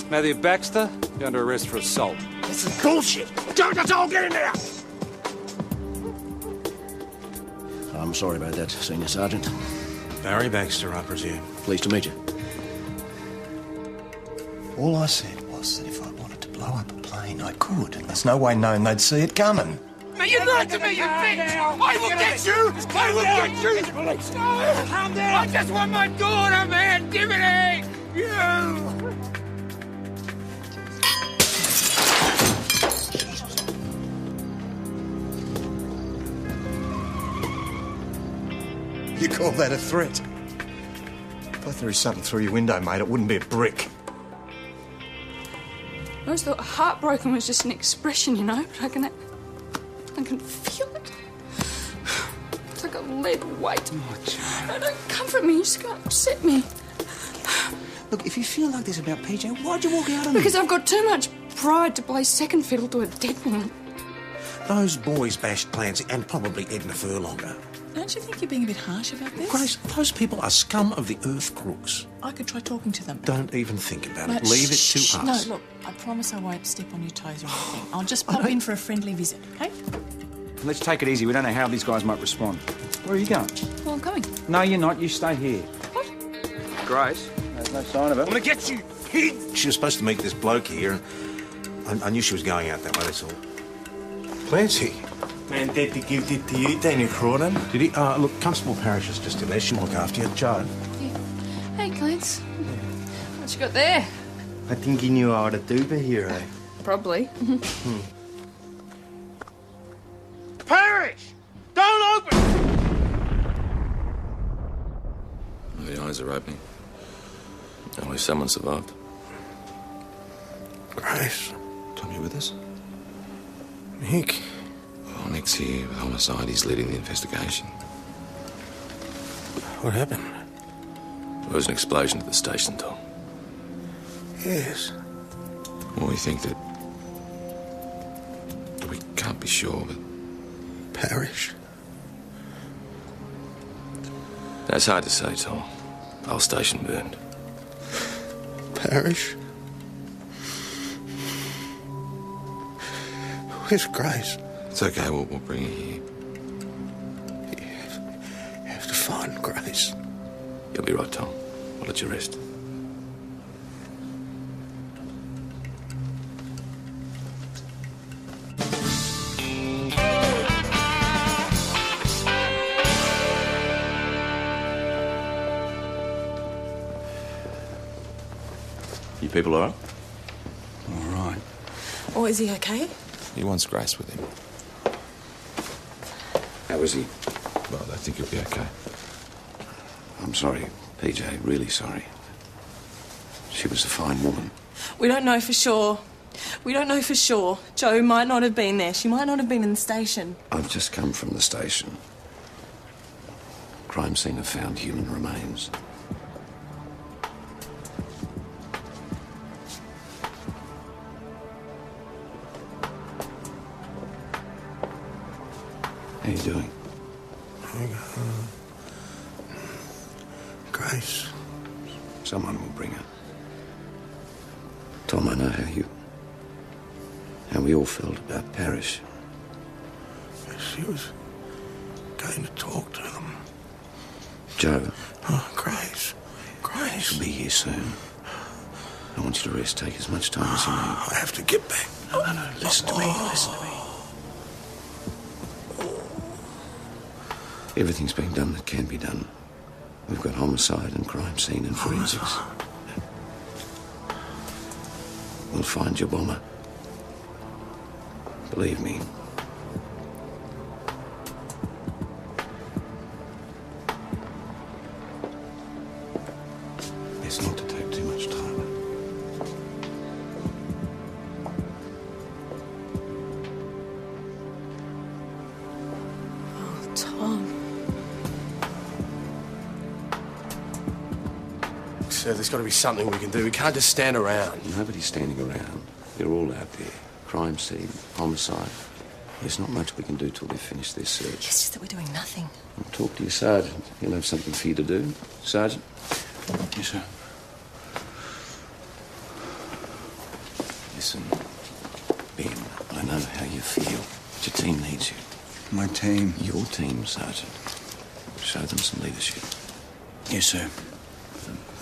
Matthew Baxter, you're under arrest for assault. This is bullshit! Don't let's all get in there! I'm sorry about that, Senior Sergeant. Barry Baxter, I presume. Pleased to meet you. All I said was that if I wanted to blow up a plane, I could, and there's no way known they'd see it coming. Mate, you lied to me, you bitch! I will get you! I will get you! Police! Calm down! I just want my daughter, man! Give it here! You! You call that a threat? If I threw something through your window, mate, it wouldn't be a brick. I always thought heartbroken was just an expression, you know, but I can feel it. It's like a lead weight. No, don't comfort me, you just gotta upset me. Look, if you feel like this about PJ, why'd you walk out on me? Because I've got too much pride to play second fiddle to a dead woman. Those boys bashed Clancy and probably Edna Furlonger. Don't you think you're being a bit harsh about this? Grace, those people are scum of the earth, crooks. I could try talking to them. Don't even think about No, it. Leave it shh, to No, us. look, I promise I won't step on your toes or anything. I'll just pop in for a friendly visit, okay? Let's take it easy. We don't know how these guys might respond. Where are you going? Well, I'm coming. No, you're not. You stay here. What? Grace, there's no sign of I'm it. gonna get you, kid! She was supposed to meet this bloke here, and I knew she was going out that way, that's all. Clancy. Man, Dad, to give it to you, Daniel Crawdon. Did he? Look, Constable Parrish is just in there. She'll look after you. Joe. Hey, Clance. What you got there? I think he knew how to do the hero. Probably. Parrish! Don't open! The eyes are opening. At least someone survived. Grace. Tom, you with us? Nick. Well, Nick's here with homicide. He's leading the investigation. What happened? There was an explosion at the station, Tom. Yes. Well, we think that... We can't be sure, but... Parrish? That's hard to say, Tom. The whole station burned. Parrish? Where's Grace? It's okay, we'll bring her here. You have to find Grace. You'll be right, Tom. I'll let you rest. You people all right? All right. Oh, is he okay? He wants Grace with him. How is he? Well, I think he'll be okay. I'm sorry, PJ, really sorry. She was a fine woman. We don't know for sure. We don't know for sure. Jo might not have been there. She might not have been in the station. I've just come from the station. Crime scene have found human remains. How you doing? Grace. Someone will bring her. Tom, I know how we all felt about Parrish. She was going to talk to them. Joe. Oh, Grace. Grace. She'll be here soon. I want you to rest. Take as much time as you need. I have to get back. No. Listen to me. Listen to me. Everything's been done that can be done. We've got homicide and crime scene and forensics. We'll find your bomber. Believe me. It's not to take too much time. Oh, Tom. So there's got to be something we can do. We can't just stand around. Nobody's standing around. They're all out there. Crime scene, homicide. There's not much we can do till they've finished their search. It's just that we're doing nothing. Talk to your sergeant. He'll have something for you to do. Sergeant? Yes, sir. Listen, Ben, I know how you feel. But your team needs you. My team? Your team, Sergeant. Show them some leadership. Yes, sir.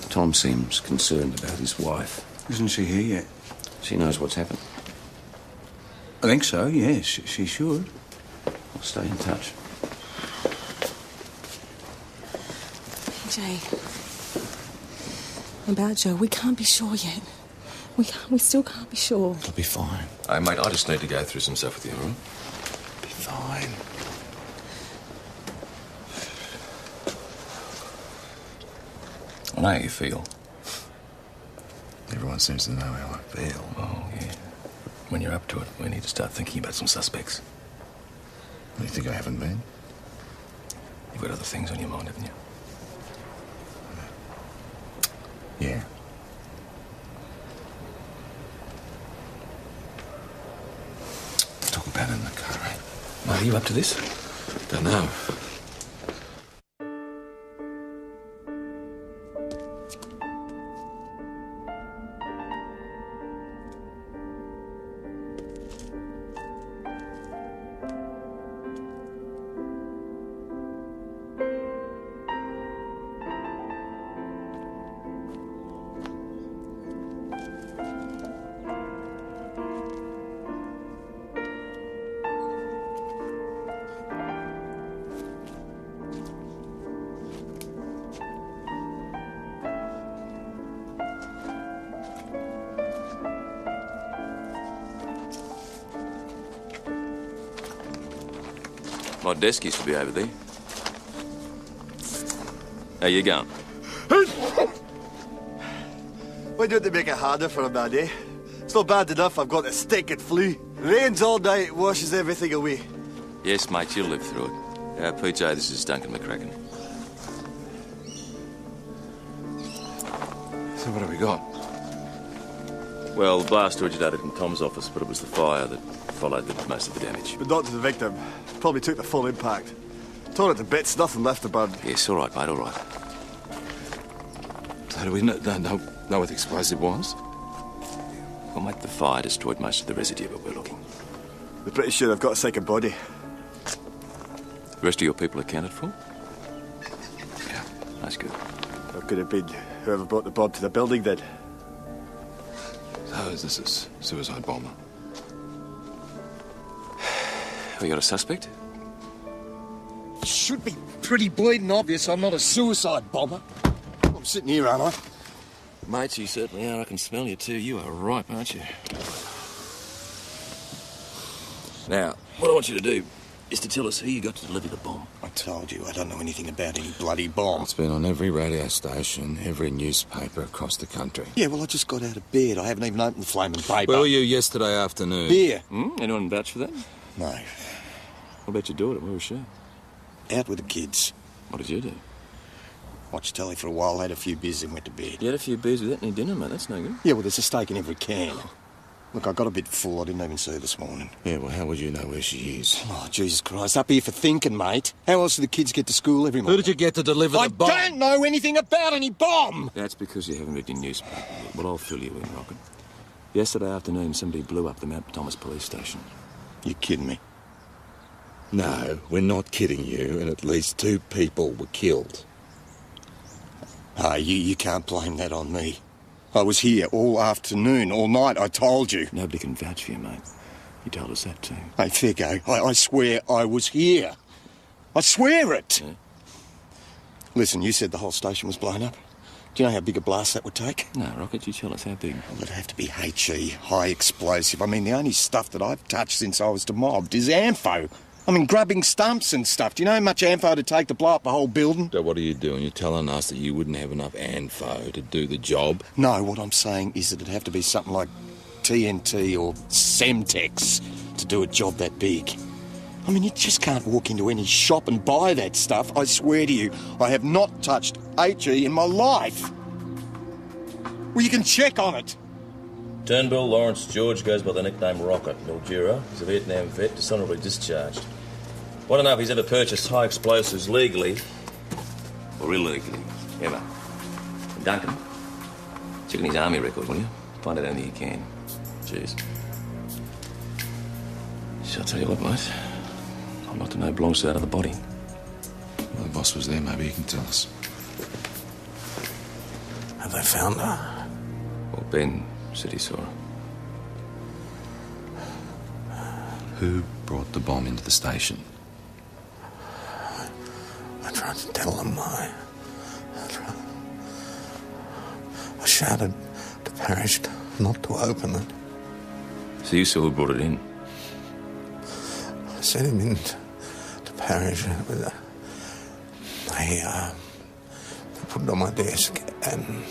Tom seems concerned about his wife. Isn't she here yet? She knows what's happened. I think so, yes. She should. I'll stay in touch. Jay. About Joe, we can't be sure yet. We still can't be sure. It'll be fine. Hey, mate, I just need to go through some stuff with you, all right? Be fine. I know how you feel. Everyone seems to know how I feel. Oh, yeah. When you're up to it, we need to start thinking about some suspects. You think I haven't been? You've got other things on your mind, haven't you? Yeah. Talk about it in the car, eh? Mate, are you up to this? Don't know. My desk used to be over there. How you going? Why don't they make it harder for a man, eh? It's not bad enough I've got a stinking flu. Rains all night, it washes everything away. Yes, mate, you'll live through it. PJ, this is Duncan McCracken. So what have we got? Well, the blast originated in Tom's office, but it was the fire that followed that did most of the damage. But not to the victim. Probably took the full impact. Tore it to bits, nothing left to burn. Yes, all right, mate, all right. So do we know what the explosive was? Well, mate, the fire destroyed most of the residue, but we're looking. They're pretty sure they've got a second body. The rest of your people accounted for? Yeah, that's good. Or could have been whoever brought the bomb to the building then. So this is suicide bomber. We got a suspect? It should be pretty bleeding obvious I'm not a suicide bomber. I'm sitting here, aren't I? Mate, you certainly are. I can smell you too. You are ripe, aren't you? Now, what I want you to do is to tell us who you got to deliver the bomb. I told you, I don't know anything about any bloody bomb. It's been on every radio station, every newspaper across the country. Yeah, well, I just got out of bed. I haven't even opened the flaming paper. Where were you yesterday afternoon? Beer. Anyone vouch for that? No. What about your daughter? Where was she? Out with the kids. What did you do? Watched telly for a while, had a few beers and went to bed. You had a few beers without any dinner, mate. That's no good. Yeah, well, there's a steak in every can. Look, I got a bit full. I didn't even see her this morning. Yeah, well, how would you know where she is? Oh, Jesus Christ. Up here for thinking, mate. How else do the kids get to school every morning? Who did you get to deliver the bomb? I don't know anything about any bomb! That's because you haven't read your newspaper yet. Well, I'll fill you in, Rocket. Yesterday afternoon, somebody blew up the Mount Thomas police station. You kidding me? No, we're not kidding you, and at least 2 people were killed. Ah, you can't blame that on me. I was here all afternoon, all night, I told you. Nobody can vouch for you, mate. You told us that too. Hey, fair go. I swear I was here. I swear it. Yeah? Listen, you said the whole station was blown up. Do you know how big a blast that would take? No, Rocket, you tell us how big. Well, it'd have to be HE, high explosive. I mean, the only stuff that I've touched since I was demobbed is ANFO. I mean, grubbing stumps and stuff. Do you know how much ANFO it'd take to blow up the whole building? So what are you doing? You're telling us that you wouldn't have enough ANFO to do the job? No, what I'm saying is that it'd have to be something like TNT or Semtex to do a job that big. I mean, you just can't walk into any shop and buy that stuff. I swear to you, I have not touched HE in my life. Well, you can check on it. Turnbull Lawrence George goes by the nickname Rocket. Mildura. He's a Vietnam vet, dishonourably discharged. Want to know if he's ever purchased high explosives legally or illegally. Ever. And Duncan, check in his army record, will you? Find out anything you can. Jeez. I'll tell you what, mate. I'd like to know who belongs to that other body. Well, the boss was there, maybe he can tell us. Have they found her? Well, Ben said he saw her. Who brought the bomb into the station? I tried to tell them I shouted to Parrish not to open it. So you saw who brought it in? I sent him in to Parrish. They put it on my desk, and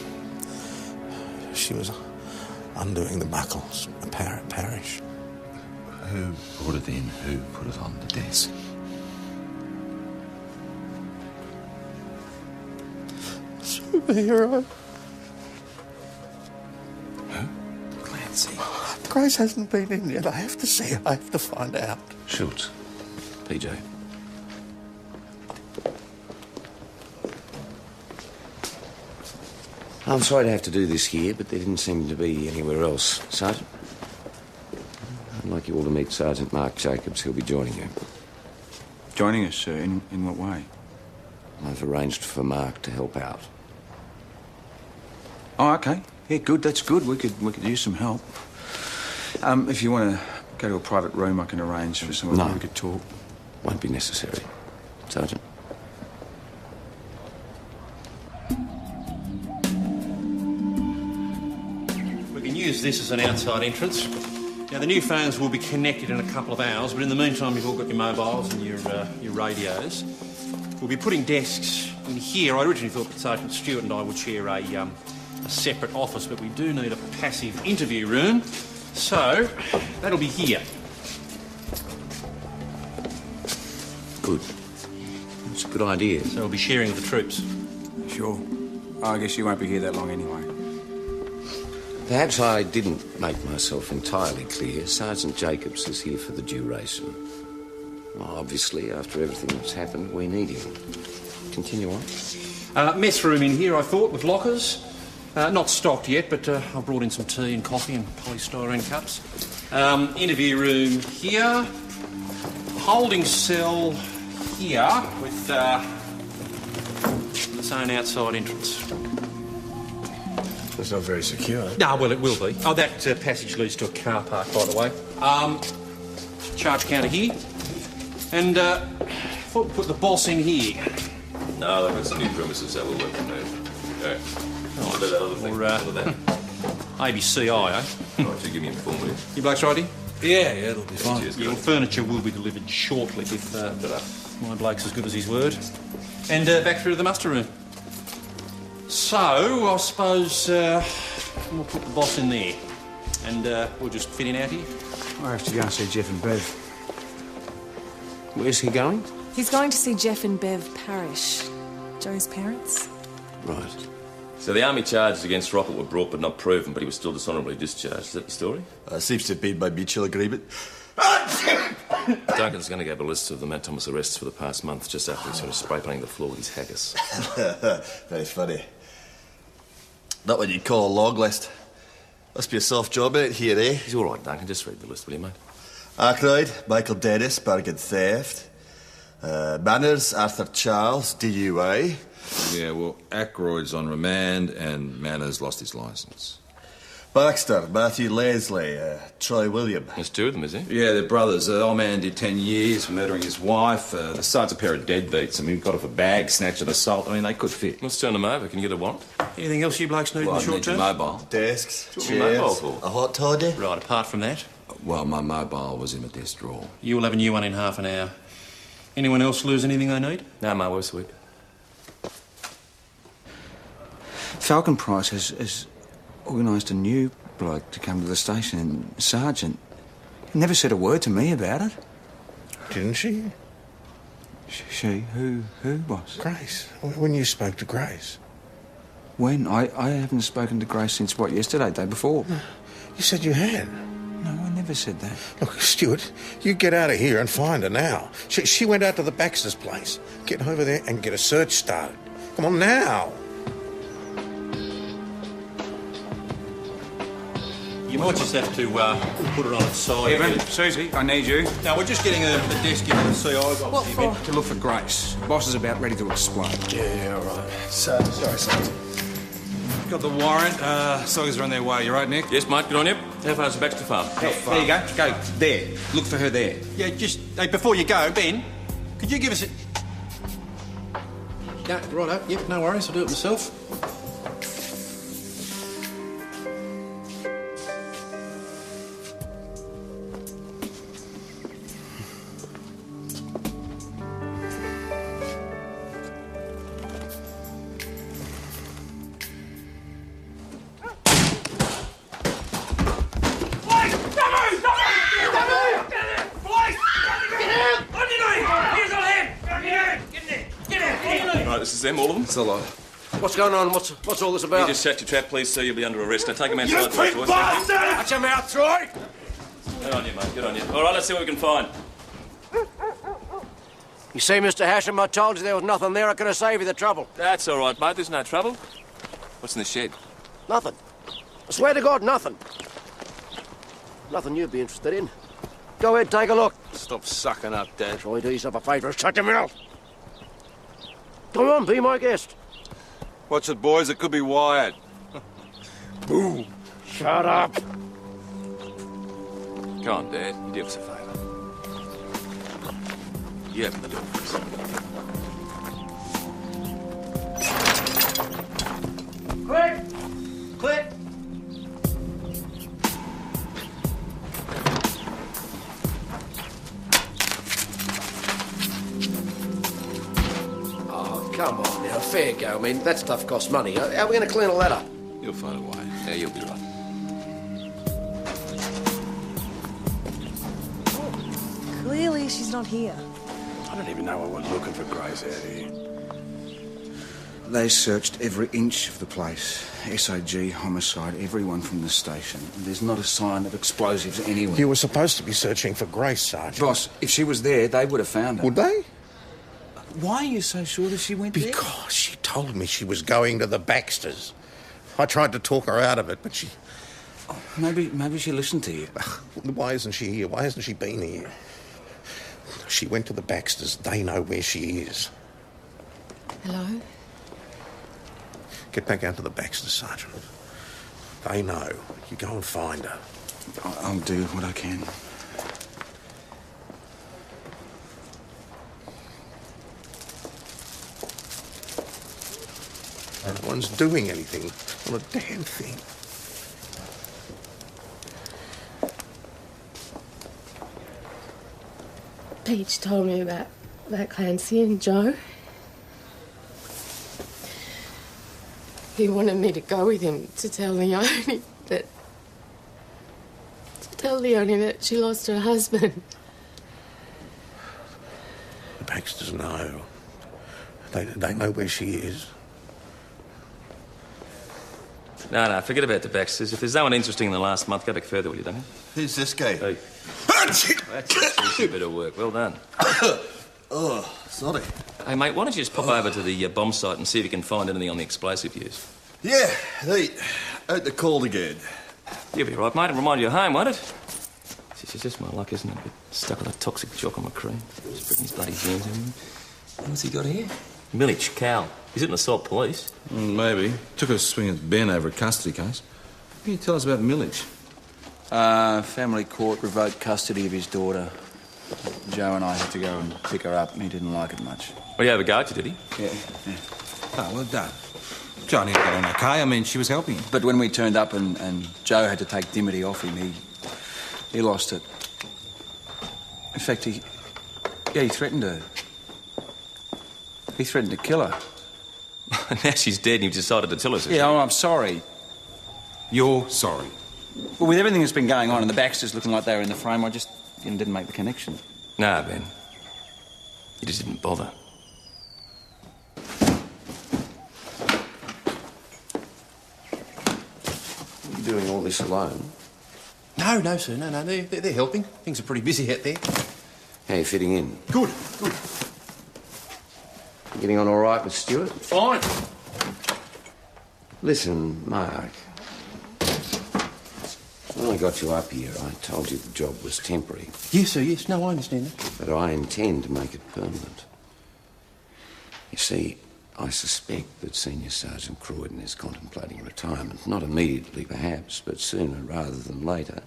she was undoing the buckles. Parrish. Who brought it in? Who put it on the desk? Superhero. Who? Clancy. Grace hasn't been in yet. I have to see her. I have to find out. Schultz. PJ. I'm sorry to have to do this here, but there didn't seem to be anywhere else. Sergeant? I'd like you all to meet Sergeant Mark Jacobs. He'll be joining you. Joining us, sir? In what way? I've arranged for Mark to help out. Oh, okay. Yeah, good. That's good. We could use some help. If you want to go to a private room, I can arrange for someone No. where we could talk. Won't be necessary. Sergeant? We can use this as an outside entrance. Now, the new phones will be connected in a couple of hours, but in the meantime, you've all got your mobiles and your radios. We'll be putting desks in here. I originally thought that Sergeant Stewart and I would share a separate office, but we do need a passive interview room, so that'll be here. Good. It's a good idea. So we'll be sharing with the troops. Sure. I guess you won't be here that long anyway. Perhaps I didn't make myself entirely clear. Sergeant Jacobs is here for the duration. Well, obviously, after everything that's happened, we need him. Continue on. Mess room in here, I thought, with lockers. Not stocked yet, but I've brought in some tea and coffee and polystyrene cups. Interview room here. Holding cell here with its own outside entrance. It's not very secure. No, well, it will be. Oh, that passage leads to a car park, by the way. Charge counter here. And thought we'd put the boss in here. No, they've got some new premises that will work from there. Okay. What about that other thing? Or, that? ABCI, eh? Right, you give me a full move. You blokes righty? Yeah, it'll be fine. Cheers, Your guys. furniture will be delivered shortly if my bloke's as good as his word. And back through to the muster room. So, I suppose we'll put the boss in there. And we'll just fit in out here. I have to go and see Jeff and Bev. Where's he going? He's going to see Jeff and Bev Parrish, Joe's parents. Right. So the army charges against Rocket were brought but not proven, but he was still dishonourably discharged. Is that the story? Seems to have been by mutual agreement. Duncan's going to give a list of the Matt Thomas arrests for the past month, just after he sort of spray painting the floor with his haggis. Very funny. Not what you'd call a log list. Must be a soft job out here, eh? He's all right, Duncan. Just read the list, will you, mate? Ackroyd, Michael Dennis, bargain theft. Manners, Arthur Charles, DUI. Yeah, well, Ackroyd's on remand and Manners lost his licence. Baxter, Matthew Leslie, Troy William. There's two of them, is he? Yeah, they're brothers. The old man did 10 years for murdering his wife. The son's a pair of deadbeats. I mean, got off a bag, snatch and assault. I mean, they could fit. Let's turn them over. Can you get a warrant? Anything else you blokes need Well, in the I short need your term? mobile. Desks, What's your mobile for? a hot toddy. Right, apart from that, Well, my mobile was in my desk drawer. you will have a new one in half an hour. Anyone else lose anything they need? No, mate, we're sweet. Falcon Price has organised a new bloke to come to the station, and Sergeant never said a word to me about it. Didn't she? She? Who was? Grace. When you spoke to Grace. When? I haven't spoken to Grace since, what, yesterday, day before? You said you had. No, I never said that. Look, Stuart, you get out of here and find her now. She went out to the Baxter's place. Get over there and get a search started. Come on now. You might just have to put it on its side. Evan, Susie, I need you. No, we're just getting a desk in the CI box. What for? To look for Grace. Boss is about ready to explode. Yeah, all right. Sorry, Sergeant. Got the warrant. Soggers are on their way. You right, Nick? Yes, mate, good on you. How far's the Baxter farm? There you go. Go there. Look for her there. Yeah, just... Hey, before you go, Ben, could you give us a... Yeah, righto. Yep, no worries. I'll do it myself. Right, this is them, all of them. It's a lot. What's going on? What's all this You about? just set your trap, please, sir. You'll be under arrest. Now take him outside. You big bastard! Watch your mouth, Troy! Good on you, mate. Good on you. All right, let's see what we can find. You see, Mr. Hasham, I told you there was nothing there. I could have saved you the trouble. That's all right, mate. There's no trouble. What's in the shed? Nothing. I swear to God, nothing. Nothing you'd be interested in. Go ahead, take a look. Stop sucking up, Dad. Troy, do yourself a favour and shut your mouth. Come on, be my guest. Watch it, boys. It could be wired. Boom. Shut up. Go on, Dad. You do us a favour. You open the door for us. Quick! Quick! Come on now, fair go. I mean, that stuff costs money. How are we going to clean all that up? You'll find a way. Yeah, you'll be right. Clearly she's not here. I don't even know why we're looking for Grace out here. They searched every inch of the place. SOG, homicide, everyone from the station. There's not a sign of explosives anywhere. You were supposed to be searching for Grace, Sergeant. Boss, if she was there, they would have found her. Would they? Why are you so sure that she went there? Because she told me she was going to the Baxters. I tried to talk her out of it, but she... Oh, maybe she listened to you. Why isn't she here? Why hasn't she been here? She went to the Baxters. They know where she is. Hello? Get back out to the Baxters, Sergeant. They know. You go and find her. I'll do what I can. No one's doing anything. Not a damn thing. Peach told me about Clancy and Joe. He wanted me to go with him to tell Leonie that... to tell Leonie that she lost her husband. The Baxters know. They know where she is. No, forget about the Baxters. If there's no one interesting in the last month, go back further, will you, don't you? Who's this guy? Hey. That's a bit of work. Well done. Oh, sorry. Hey, mate, why don't you just pop over to the bomb site and see if you can find anything on the explosive use? Yeah, right. Out the cold again. You'll be right, mate. It'll remind you of home, won't it? It's just my luck, isn't it? Get stuck with a toxic jock on my cream. Spreading his bloody germs everywhere. What's he got here? Millich, Cal. He's in the assault police. Maybe. Took a swing at Ben over a custody case. What can you tell us about Millich? Family court revoked custody of his daughter. Joe and I had to go and pick her up, and he didn't like it much. Well, you overguarded you, did he? Yeah. Oh, well done. Johnny got on okay. I mean, she was helping him. But when we turned up and Joe had to take Dimity off him, he lost it. In fact, he threatened her. He threatened to kill her. Now she's dead and you've decided to tell us. Yeah, I'm sorry. You're sorry. Well, with everything that's been going on and the Baxters looking like they were in the frame, I just didn't make the connection. Nah, Ben. You just didn't bother. Are you doing all this alone? No, sir. No. They're helping. Things are pretty busy out there. How are you fitting in? Good. You getting on all right with Stuart? When I got you up here, I told you the job was temporary. Yes, sir, yes. No, I understand that. But I intend to make it permanent. You see, I suspect that Senior Sergeant Croydon is contemplating retirement. Not immediately, perhaps, but sooner rather than later.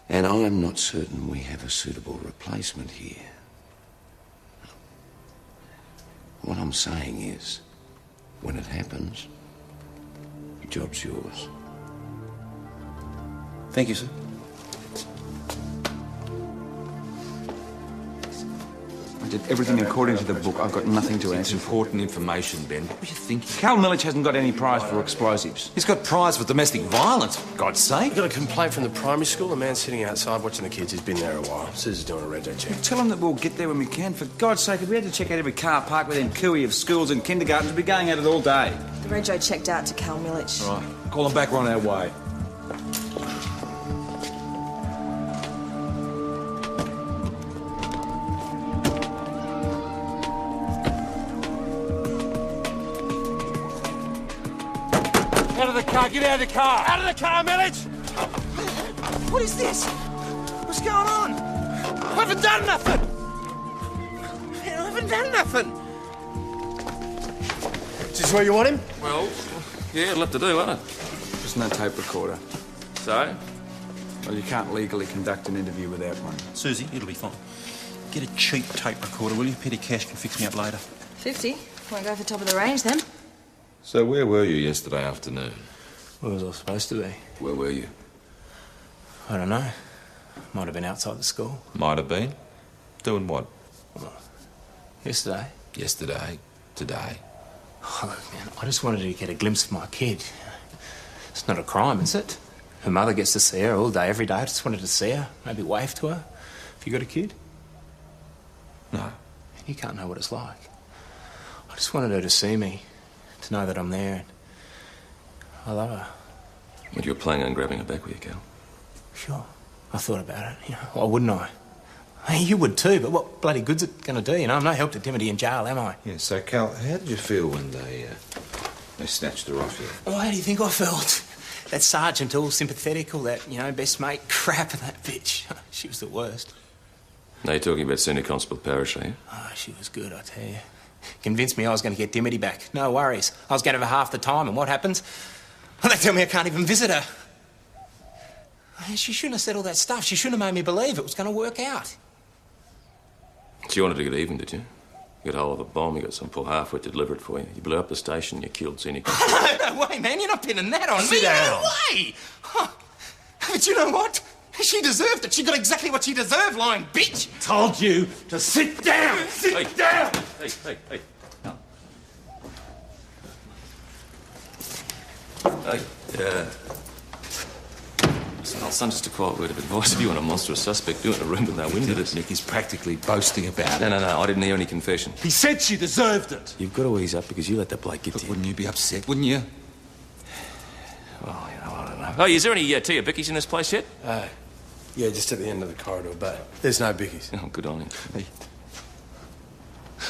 And I'm not certain we have a suitable replacement here. What I'm saying is, when it happens, the job's yours. Thank you, sir. I did everything according to the book. I've got nothing to answer. It's important information, Ben. What are you thinking? Cal Millich hasn't got any prize for explosives. He's got prize for domestic violence, for God's sake. We got a complaint from the primary school. A man sitting outside watching the kids. He's been there a while. Susie's doing a rego check. Tell him that we'll get there when we can. For God's sake, if we had to check out every car park within cooey of schools and kindergartens, we'd be going at it all day. The rego checked out to Cal Millich. All right. Call him back. We're on our way. Out of the car! Get out of the car! Out of the car, Millich! What is this? What's going on? I haven't done nothing! I haven't done nothing. Is this where you want him? Well, yeah, it'll have to do, won't it? There's no tape recorder. So? Well, you can't legally conduct an interview without one. Susie, it'll be fine. Get a cheap tape recorder, will you? Petty Cash can fix me up later. 50. Won't go for top of the range then. So where were you yesterday afternoon? Where was I supposed to be? Where were you? I don't know. Might have been outside the school. Might have been. Doing what? Yesterday. Yesterday. Today. Oh, look, man, I just wanted to get a glimpse of my kid. It's not a crime, is it? Her mother gets to see her all day, every day. I just wanted to see her, maybe wave to her. Have you got a kid? No. You can't know what it's like. I just wanted her to see me, to know that I'm there. And I love her. But you were planning on grabbing her back with you, Cal? Sure. I thought about it, you know. Why wouldn't I? Hey, you would too, but what bloody good's it going to do, you know? I'm no help to Dimity in jail, am I? Yeah, so, Cal, how did you feel when they snatched her off you? Oh, how do you think I felt? That sergeant, all sympathetic, all that, you know, best mate crap, and that bitch. She was the worst. Now you're talking about Senior Constable Parrish, are you? Oh, she was good, I tell you. Convinced me I was going to get Dimity back. No worries. I was going to have her half the time, and what happens? Well, they tell me I can't even visit her. She shouldn't have said all that stuff. She shouldn't have made me believe it was going to work out. So you wanted to get even, did you? You got hold of a bomb, you got some poor half-wit to deliver it for you. You blew up the station, you killed Senior Constable. No way, man. You're not pinning that on me. Sit down. No way. Huh. But you know what? She deserved it. She got exactly what she deserved, lying bitch. Told you to sit down. Sit down. Hey. No. Hey, listen, son, just a quiet word of advice. If you want a monstrous suspect, do it in a room with no windows. Nick is practically boasting about it. No, I didn't hear any confession. He said she deserved it. You've got to ease up because you let that bloke get But to you. wouldn't you be upset, wouldn't you? Well, you know, I don't know. Oh, is there any tea or bickies in this place yet? Yeah, just at the end of the corridor, but there's no bickies. Oh, good on you. Hey.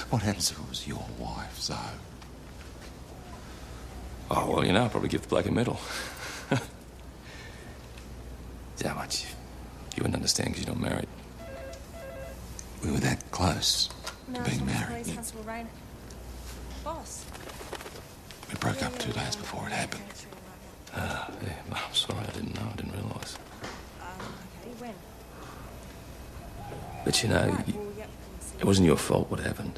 What happens if it was your wife, Zoe? Oh, well, you know, I'll probably give the bloke a medal. How much? You wouldn't understand because you're not married. We were that close to being married. Nick. Boss. We broke up 2 days before it happened. Yeah, I'm sorry, I didn't know. I didn't realise. Okay, when? But, you know, it wasn't your fault what happened.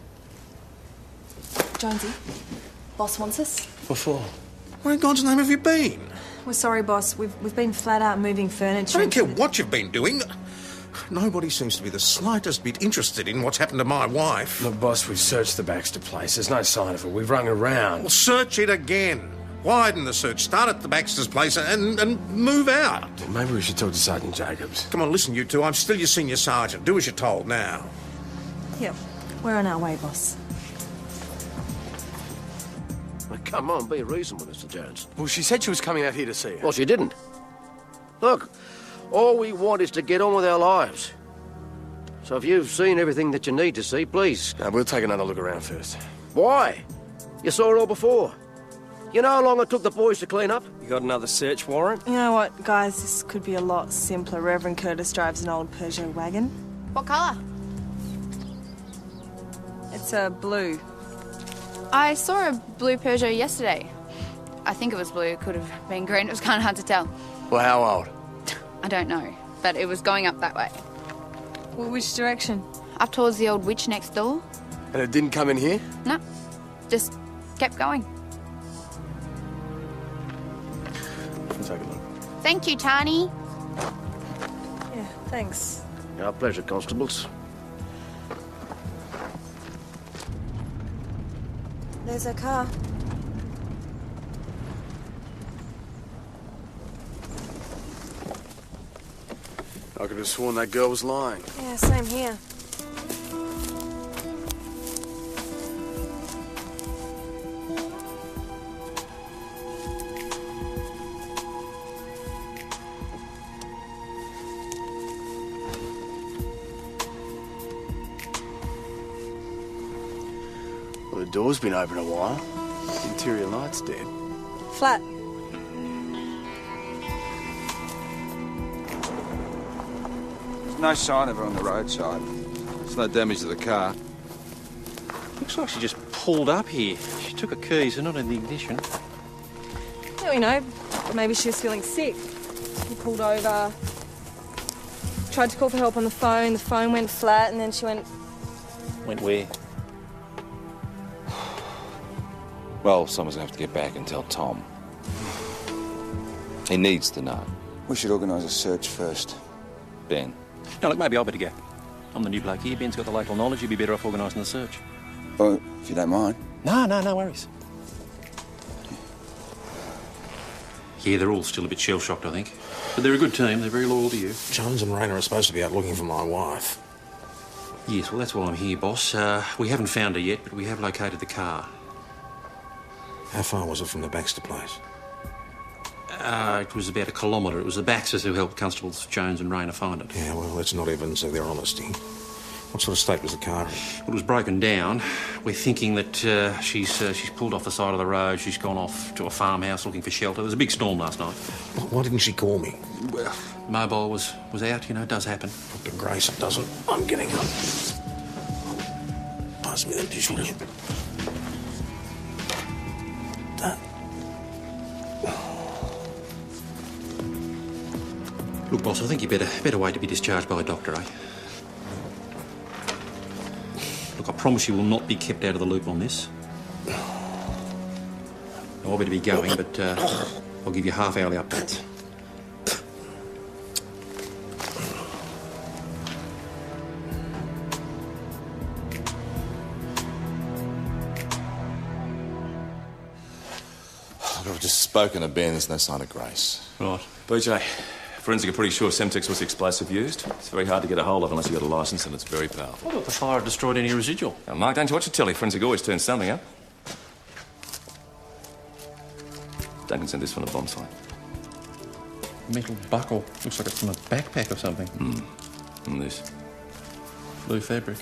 Jonesy, boss wants us. What for? Where in God's name have you been? We're sorry, boss. We've been flat out moving furniture. I don't care what you've been doing. Nobody seems to be the slightest bit interested in what's happened to my wife. Look, boss, we've searched the Baxter place. There's no sign of her. We've rung around. Well, search it again. Widen the search. Start at the Baxter's place and move out. Well, maybe we should talk to Sergeant Jacobs. Come on, listen, you two. I'm still your senior sergeant. Do as you're told now. Yep. We're on our way, boss. Now, Come on, be reasonable, Mr. Jones. well, she said she was coming out here to see her. Well, she didn't. Look, all we want is to get on with our lives. So if you've seen everything that you need to see, please. No, we'll take another look around first. Why? You saw it all before. You know how long it took the boys to clean up? You got another search warrant? You know what, guys? This could be a lot simpler. Reverend Curtis drives an old Peugeot wagon. What colour? It's a blue. I saw a blue Peugeot yesterday. I think it was blue. It could have been green. It was kind of hard to tell. Well, how old? I don't know, but it was going up that way. Well, which direction? Up towards the old witch next door. And it didn't come in here? No, just kept going. Let's take a look. Thank you, Tani. Yeah, thanks. Our pleasure, constables. There's a car. I could have sworn that girl was lying. Yeah, same here. Well, the door's been open a while. The interior light's dead. Flat. There's no sign of her on the roadside. There's no damage to the car. Looks like she just pulled up here. She took her keys, they're not in the ignition. Yeah, you know, maybe she was feeling sick. She pulled over, tried to call for help on the phone went flat, and then she went... Went where? Well, someone's going to have to get back and tell Tom. He needs to know. We should organise a search first. Ben. No, look, maybe I better go. I'm the new bloke here. Ben's got the local knowledge. You'd be better off organising the search. Oh, if you don't mind. No worries. Yeah, they're all still a bit shell-shocked, I think. But they're a good team. They're very loyal to you. Jones and Rayner are supposed to be out looking for my wife. Yes, well, that's why I'm here, boss. We haven't found her yet, but we have located the car. How far was it from the Baxter place? It was about 1 kilometre. It was the Baxters who helped Constables Jones and Rayner find it. Yeah, well, that's not evidence of their honesty. What sort of state was the car in? Well, it was broken down. We're thinking that she's pulled off the side of the road. She's gone off to a farmhouse looking for shelter. There was a big storm last night. Why didn't she call me? Well, mobile was out, you know, it does happen. Dr. Grace, it doesn't. I'm getting up. Pass me that dish, will you? Look, boss, I think you better wait to be discharged by a doctor, eh? Look, I promise you will not be kept out of the loop on this. Now, I better be going, but I'll give you half-hourly updates. I've just spoken to Ben. There's no sign of Grace. Right. BJ, forensic are pretty sure Semtex was the explosive used. It's very hard to get a hold of unless you've got a licence, and it's very powerful. I thought the fire had destroyed any residual. Now, Mark, don't you watch your telly? Forensic always turns something up. Duncan sent this from the bomb site. Metal buckle. Looks like it's from a backpack or something. And this. Blue fabric.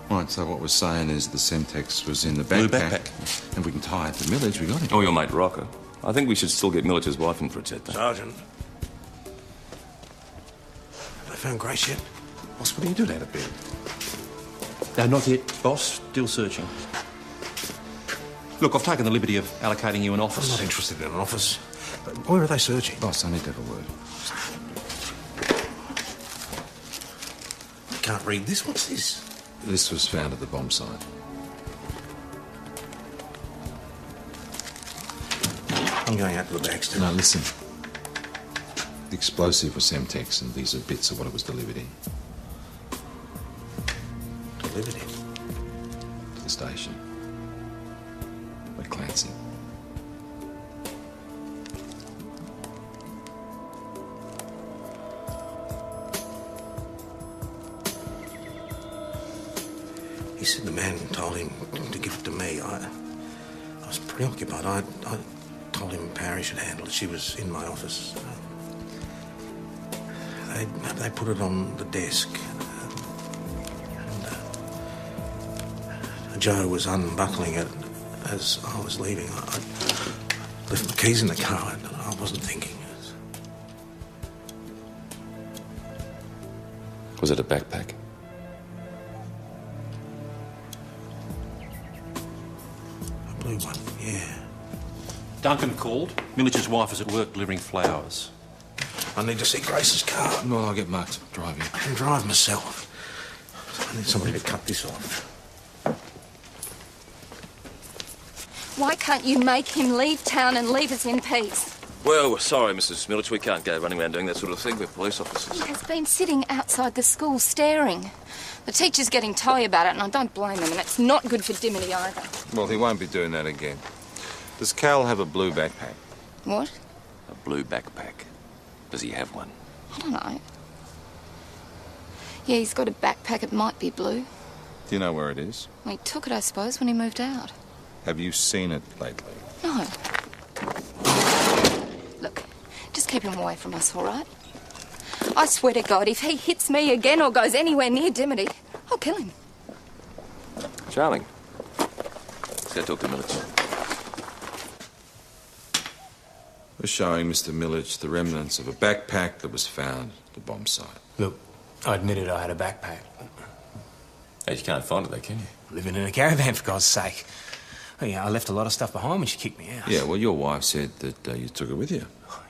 Right, so what we're saying is the Semtex was in the Blue backpack. backpack. And we can tie it to Millage. We got it. Oh, your mate Rocker. I think we should still get Militage's wife in for a chat, though. Sergeant. Have they found Grace yet? Boss, what are you doing out of bed? No, not yet, boss. Still searching. Look, I've taken the liberty of allocating you an office. I'm not interested in an office. Where are they searching? Boss, I need to have a word. I can't read this. What's this? This was found at the bomb site. I'm going out to the Baxter. No, listen. The explosive was Semtex, and these are bits of what it was delivered in. Delivered in? To the station. By Clancy. He said the man told him to give it to me. I was preoccupied. I told him Parrish should handle it. She was in my office. They put it on the desk. And Joe was unbuckling it. as I was leaving. I left my keys in the car and I wasn't thinking. Was it a backpack? A blue one, yeah. Duncan called. Milledge's wife is at work delivering flowers. I need to see Grace's car. Well, I'll get Mark to drive you. I can drive myself. I need somebody to cut this off. Why can't you make him leave town and leave us in peace? Well, we're sorry, Mrs. Milledge. We can't go running around doing that sort of thing. We're police officers. He has been sitting outside the school staring. The teacher's getting toy about it, and I don't blame him, and it's not good for Dimity either. Well, he won't be doing that again. Does Cal have a blue backpack? What? A blue backpack. Does he have one? I don't know. Yeah, he's got a backpack. It might be blue. Do you know where it is? Well, he took it, I suppose, when he moved out. Have you seen it lately? No. Look, just keep him away from us, all right? I swear to God, if he hits me again or goes anywhere near Dimity, I'll kill him. Charming. Let's go talk to Milledge. We're showing Mr. Milledge the remnants of a backpack that was found at the bomb site. Look, I admitted I had a backpack. Hey, you can't find it though, can you? Living in a caravan, for God's sake. Oh, yeah, I left a lot of stuff behind when she kicked me out. Yeah, well, your wife said that you took it with you.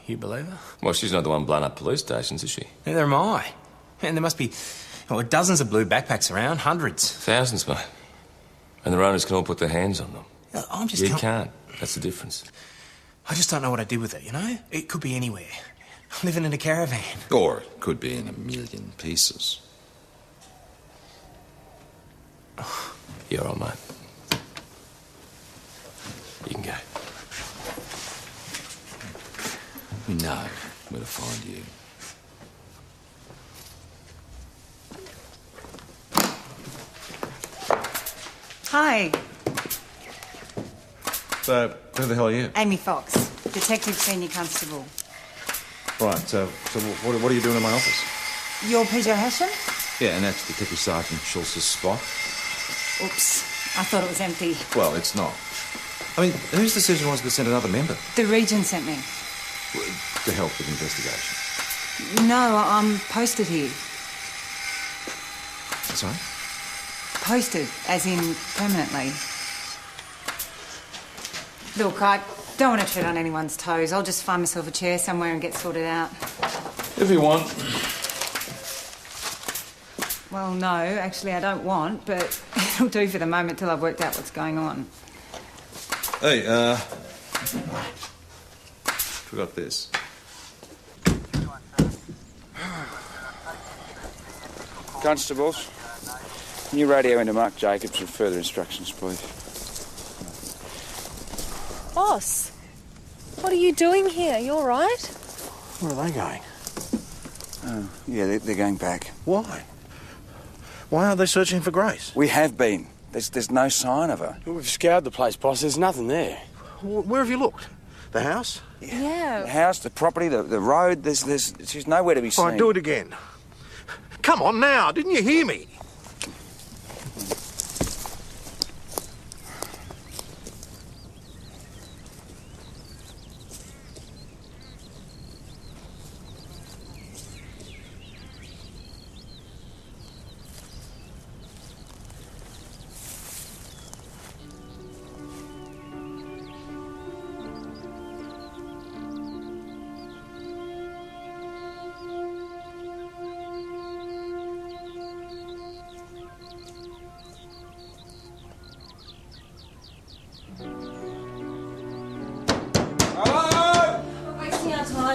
You believe her? Well, she's not the one blowing up police stations, is she? Neither am I. And there must be dozens of blue backpacks around, hundreds. Thousands, mate. And their owners can all put their hands on them. I'm just... You can't. That's the difference. I just don't know what I did with it, you know? It could be anywhere. I'm living in a caravan. Or it could be in a million pieces. You're all right, mate. You can go. We know where to find you. Hi, So, who the hell are you? Amy Fox, Detective Senior Constable. Right, so what are you doing in my office? You're Peter Hashem? Yeah, and that's Detective Sergeant Schultz's spot. Oops, I thought it was empty. Well, it's not. I mean, whose decision was to send another member? The Regent sent me. To help with investigation. No, I'm posted here. Sorry? Posted, as in permanently. Look, I don't want to tread on anyone's toes. I'll just find myself a chair somewhere and get sorted out. If you want. Well, no, actually I don't want, but it'll do for the moment till I've worked out what's going on. Hey, forgot this. Constables, new radio into Mark Jacobs with further instructions, please. Boss, what are you doing here? You all right? Where are they going? Oh, yeah, they're going back. Why? Why aren't they searching for Grace? We have been. There's no sign of her. We've scoured the place, boss. There's nothing there. Where have you looked? The house? Yeah. The house, the property, the road, she's nowhere to be seen. All right, do it again. Come on now, didn't you hear me?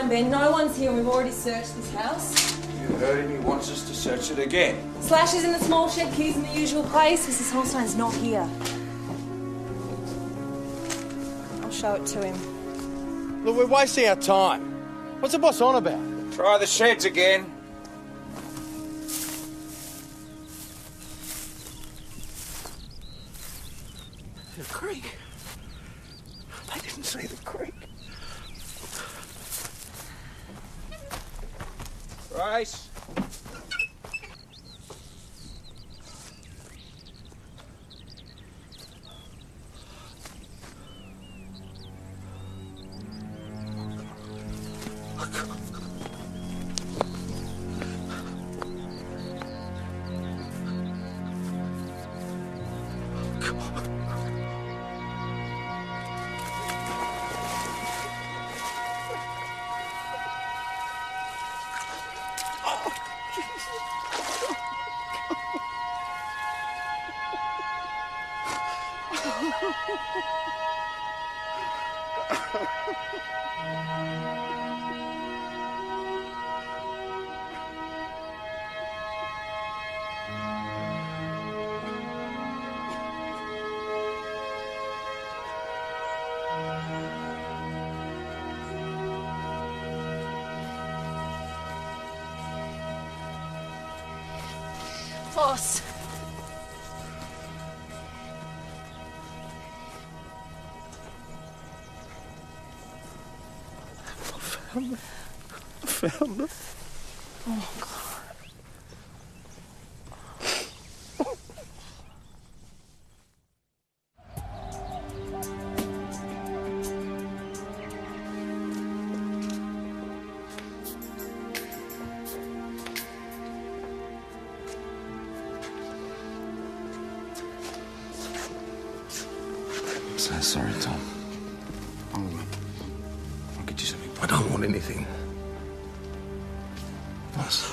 Ben, no one's here. We've already searched this house. You heard him. He wants us to search it again. Slash is in the small shed, keys in the usual place. Mrs. Holstein's not here. I'll show it to him. Look, we're wasting our time. What's the boss on about? Try the sheds again. The creek. They didn't see the creek. Grace. Boss. I found it. Oh, God. So sorry, Tom. I'll get you something. I don't want anything.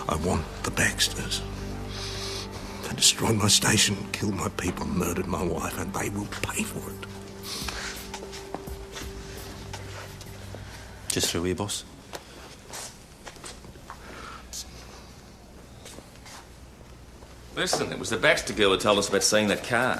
I want the Baxters. They destroyed my station, killed my people, murdered my wife, and they will pay for it. Just through here, boss. Listen, it was the Baxter girl who told us about seeing that car.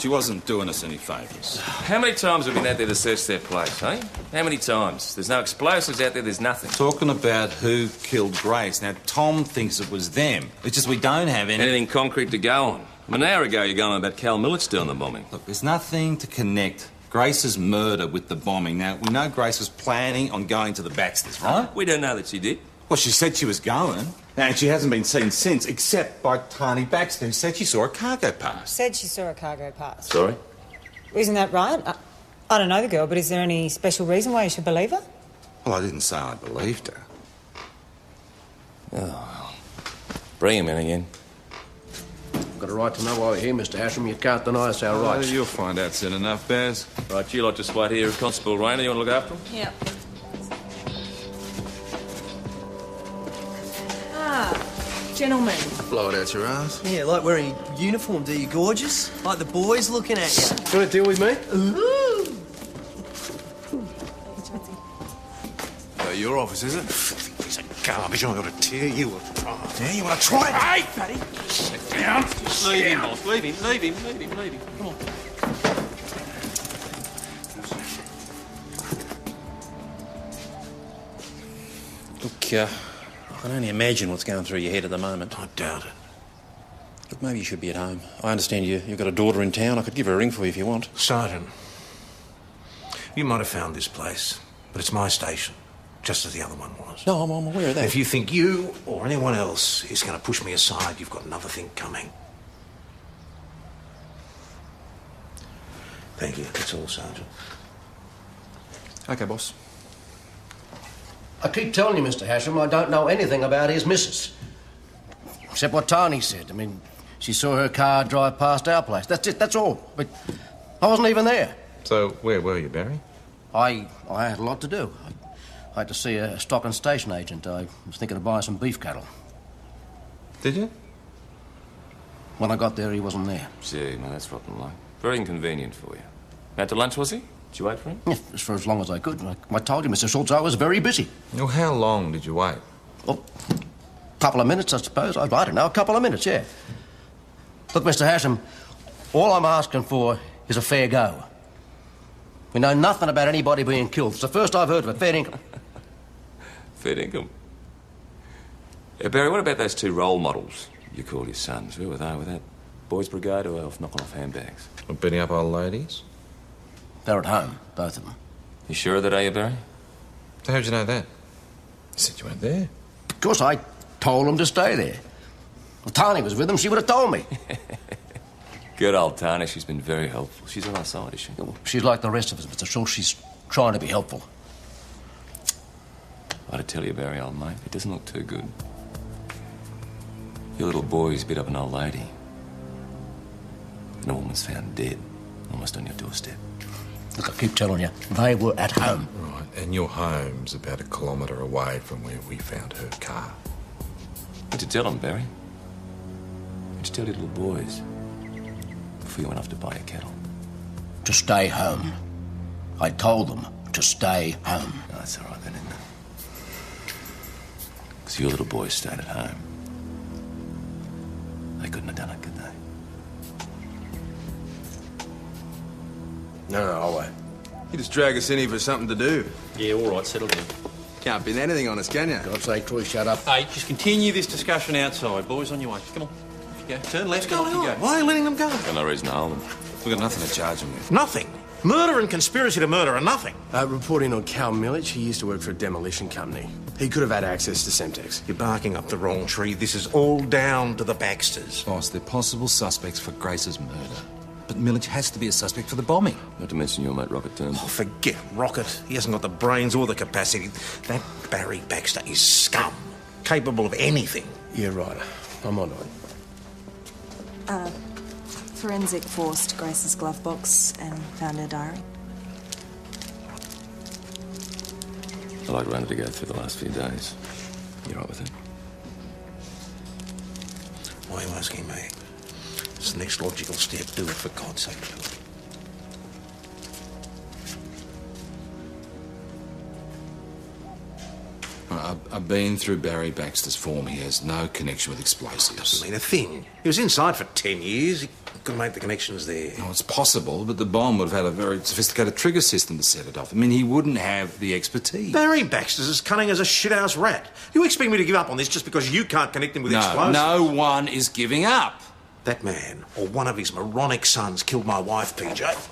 She wasn't doing us any favours. How many times have we been out there to search their place, eh? How many times? There's no explosives out there, there's nothing. Talking about who killed Grace. Now, Tom thinks it was them. It's just we don't have anything concrete to go on. An hour ago, you're going on about Cal Millich doing the bombing. Look, there's nothing to connect Grace's murder with the bombing. Now, we know Grace was planning on going to the Baxters, right? We don't know that she did. Well, she said she was going, and she hasn't been seen since, except by Tani Baxter, who said she saw a cargo pass. Said she saw a cargo pass. Sorry? Isn't that right? I don't know the girl, but is there any special reason why you should believe her? Well, I didn't say I believed her. Oh, well. Bring him in again. You've got a right to know why we're here, Mr. Hasham. You can't deny us our rights. You'll find out soon enough, Baz. Right, you lot just wait here with Constable Rayner. You want to look after him? Yeah. Gentlemen. Blow it out your ass. Yeah, like wearing a uniform, do you, gorgeous? Like the boys looking at you. You want to deal with me? Ooh. Your office, is it? Piece of garbage. I'm going to tear you apart. Yeah, you want to try it? Hey, Paddy! Sit down. Leave him, boss. Leave him. Come on. Look, I can only imagine what's going through your head at the moment. I doubt it. Look, maybe you should be at home. I understand you've got a daughter in town. I could give her a ring for you if you want. Sergeant, you might have found this place, but it's my station, just as the other one was. No, I'm aware of that. If you think you or anyone else is going to push me aside, you've got another thing coming. Thank you. That's all, Sergeant. OK, boss. I keep telling you, Mr. Hasham, I don't know anything about his missus. Except what Tani said. I mean, she saw her car drive past our place. That's it, that's all. But I wasn't even there. So, where were you, Barry? I had a lot to do. I had to see a stock and station agent. I was thinking of buying some beef cattle. Did you? When I got there, he wasn't there. Gee, man, that's rotten luck. Very inconvenient for you. Out to lunch, was he? Did you wait for him? Yeah, just for as long as I could. I told you, Mr. Schultz, I was very busy. Well, how long did you wait? Well, a couple of minutes, I suppose. I don't know, a couple of minutes, yeah. Look, Mr. Hasham, all I'm asking for is a fair go. We know nothing about anybody being killed. It's the first I've heard of it. Fair income. Fair income. Yeah, Barry, what about those two role models you call your sons? Where were they? Were that boys' brigade or off knocking off handbags? Or beating up old ladies? They're at home, both of them. You sure of that, are you, Barry? So how'd you know that? You said you weren't there. Because I told them to stay there. If Tani was with them, she would have told me. Good old Tani. She's been very helpful. She's on our side, is she? She's like the rest of us, Mr. Schultz. She's trying to be helpful. I'd tell you, Barry, old mate, it doesn't look too good. Your little boy's beat up an old lady. And a woman's found dead, almost on your doorstep. Look, I keep telling you, they were at home. Right, and your home's about 1 kilometre away from where we found her car. What'd you tell them, Barry? What'd you tell your little boys before you went off to buy your cattle? To stay home. I told them to stay home. No, that's all right then, isn't it? Because your little boys stayed at home. They couldn't have done it, could they? No, I'll wait. You just drag us in here for something to do. Yeah, all right, settle down. Can't pin anything on us, can you? God's sake, Troy, shut up. Hey, just continue this discussion outside. Boys, on your way. Come on. Off you go. Turn left and off you go. Why are you letting them go? Got no reason to hold them. We've got nothing to charge them with. Nothing. Murder and conspiracy to murder are nothing. Reporting on Cal Millich. He used to work for a demolition company. He could have had access to Semtex. You're barking up the wrong tree. This is all down to the Baxters. Boss, they're possible suspects for Grace's murder. But Millich has to be a suspect for the bombing. Not to mention your mate Rocket Turnbull. Oh, forget Rocket. He hasn't got the brains or the capacity. That Barry Baxter is scum. Capable of anything. Yeah, right. I'm on it. Forensic forced Grace's glove box and found her diary. I'd like Rhonda to go through the last few days. You all right with it? Why are you asking me? It's the next logical step. Do it, for God's sake, do it. I've been through Barry Baxter's form. He has no connection with explosives. Doesn't mean a thing. He was inside for 10 years. He could make the connections there. Oh, it's possible, but the bomb would have had a very sophisticated trigger system to set it off. I mean, he wouldn't have the expertise. Barry Baxter's as cunning as a shithouse rat. You expect me to give up on this just because you can't connect him with explosives? No one is giving up. That man, or one of his moronic sons, killed my wife, PJ.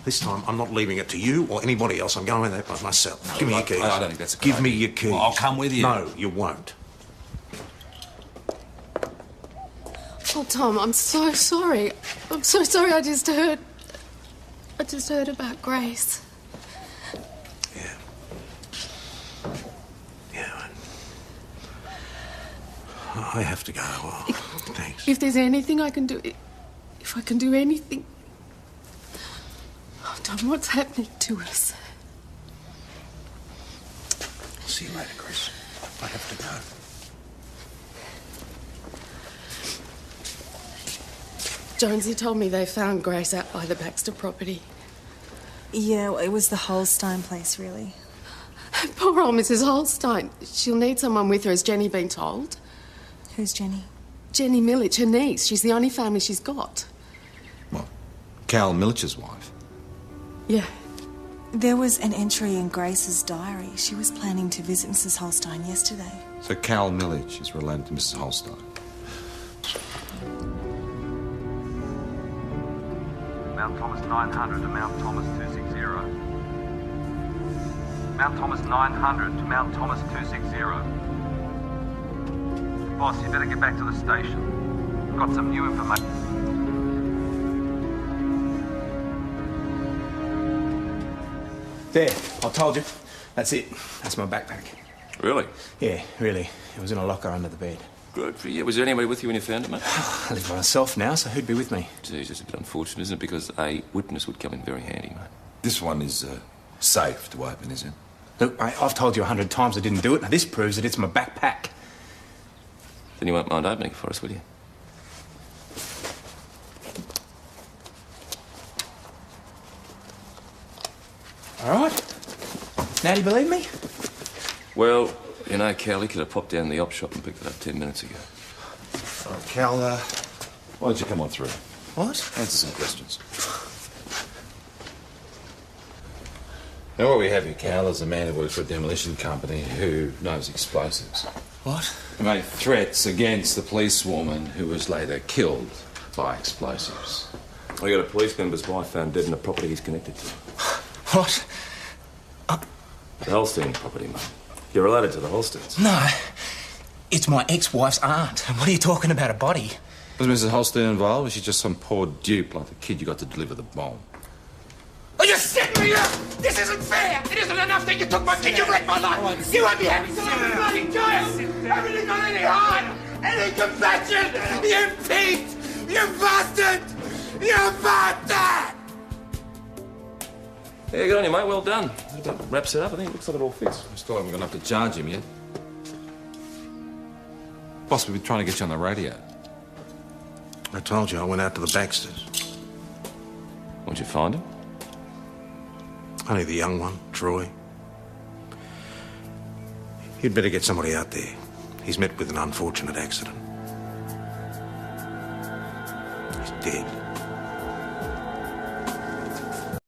This time, I'm not leaving it to you or anybody else. I'm going with that by myself. No, Give me your keys. I don't think that's a good Give me idea. your keys. Well, I'll come with you. No, you won't. Oh, Tom, I'm so sorry. I'm so sorry. I just heard about Grace. I have to go. Oh, thanks. If there's anything I can do, if I can do anything. Oh, Tom, what's happening to us? See you later, Chris. I have to go. Jonesy told me they found Grace out by the Baxter property. Yeah, it was the Holstein place, really. Poor old Mrs. Holstein. She'll need someone with her, has Jenny been told? Who's Jenny? Jenny Millich, her niece. She's the only family she's got. Cal Millich's wife. Yeah. There was an entry in Grace's diary. She was planning to visit Mrs. Holstein yesterday. So Cal Millich is related to Mrs. Holstein. Mount Thomas 900 to Mount Thomas 260. Mount Thomas 900 to Mount Thomas 260. Boss, you better get back to the station. I've got some new information. There, I told you. That's it. That's my backpack. Really? Yeah, really. It was in a locker under the bed. Good for you. Was there anybody with you when you found it, mate? I live by myself now, so who'd be with me? Jeez, that's a bit unfortunate, isn't it? Because a witness would come in very handy, mate. This one is safe to open, is it? Look, mate, I've told you 100 times I didn't do it. Now, this proves that it's my backpack. Then you won't mind opening it for us, will you? All right. Now do you believe me? Well, you know, Cal, he could have popped down to the op shop and picked it up 10 minutes ago. Cal, why don't you come on through? What? Answer some questions. Now, what we have here, Cal, is a man who works for a demolition company who knows explosives. What? He made threats against the policewoman who was later killed by explosives. I got a police member's wife found dead in a property he's connected to. What? The Holstein property, mate. You're related to the Holsteins. No. It's my ex-wife's aunt. What are you talking about, a body? Was Mrs. Holstein involved? Was she just some poor dupe like the kid you got to deliver the bomb? Are you setting me up? This isn't fair! It isn't enough that you took my kid, you wrecked my life! You won't be happy till I'm in bloody jail! Everything got any heart, any compassion! You Pete! You bastard! You bastard! Yeah, good on you, mate. Well done. That wraps it up. I think it looks like it all fits. I still haven't got enough to charge him yet. Boss, we've been trying to get you on the radio. I told you I went out to the Baxters. What'd you find him? Only the young one, Troy. You'd better get somebody out there. He's met with an unfortunate accident. He's dead.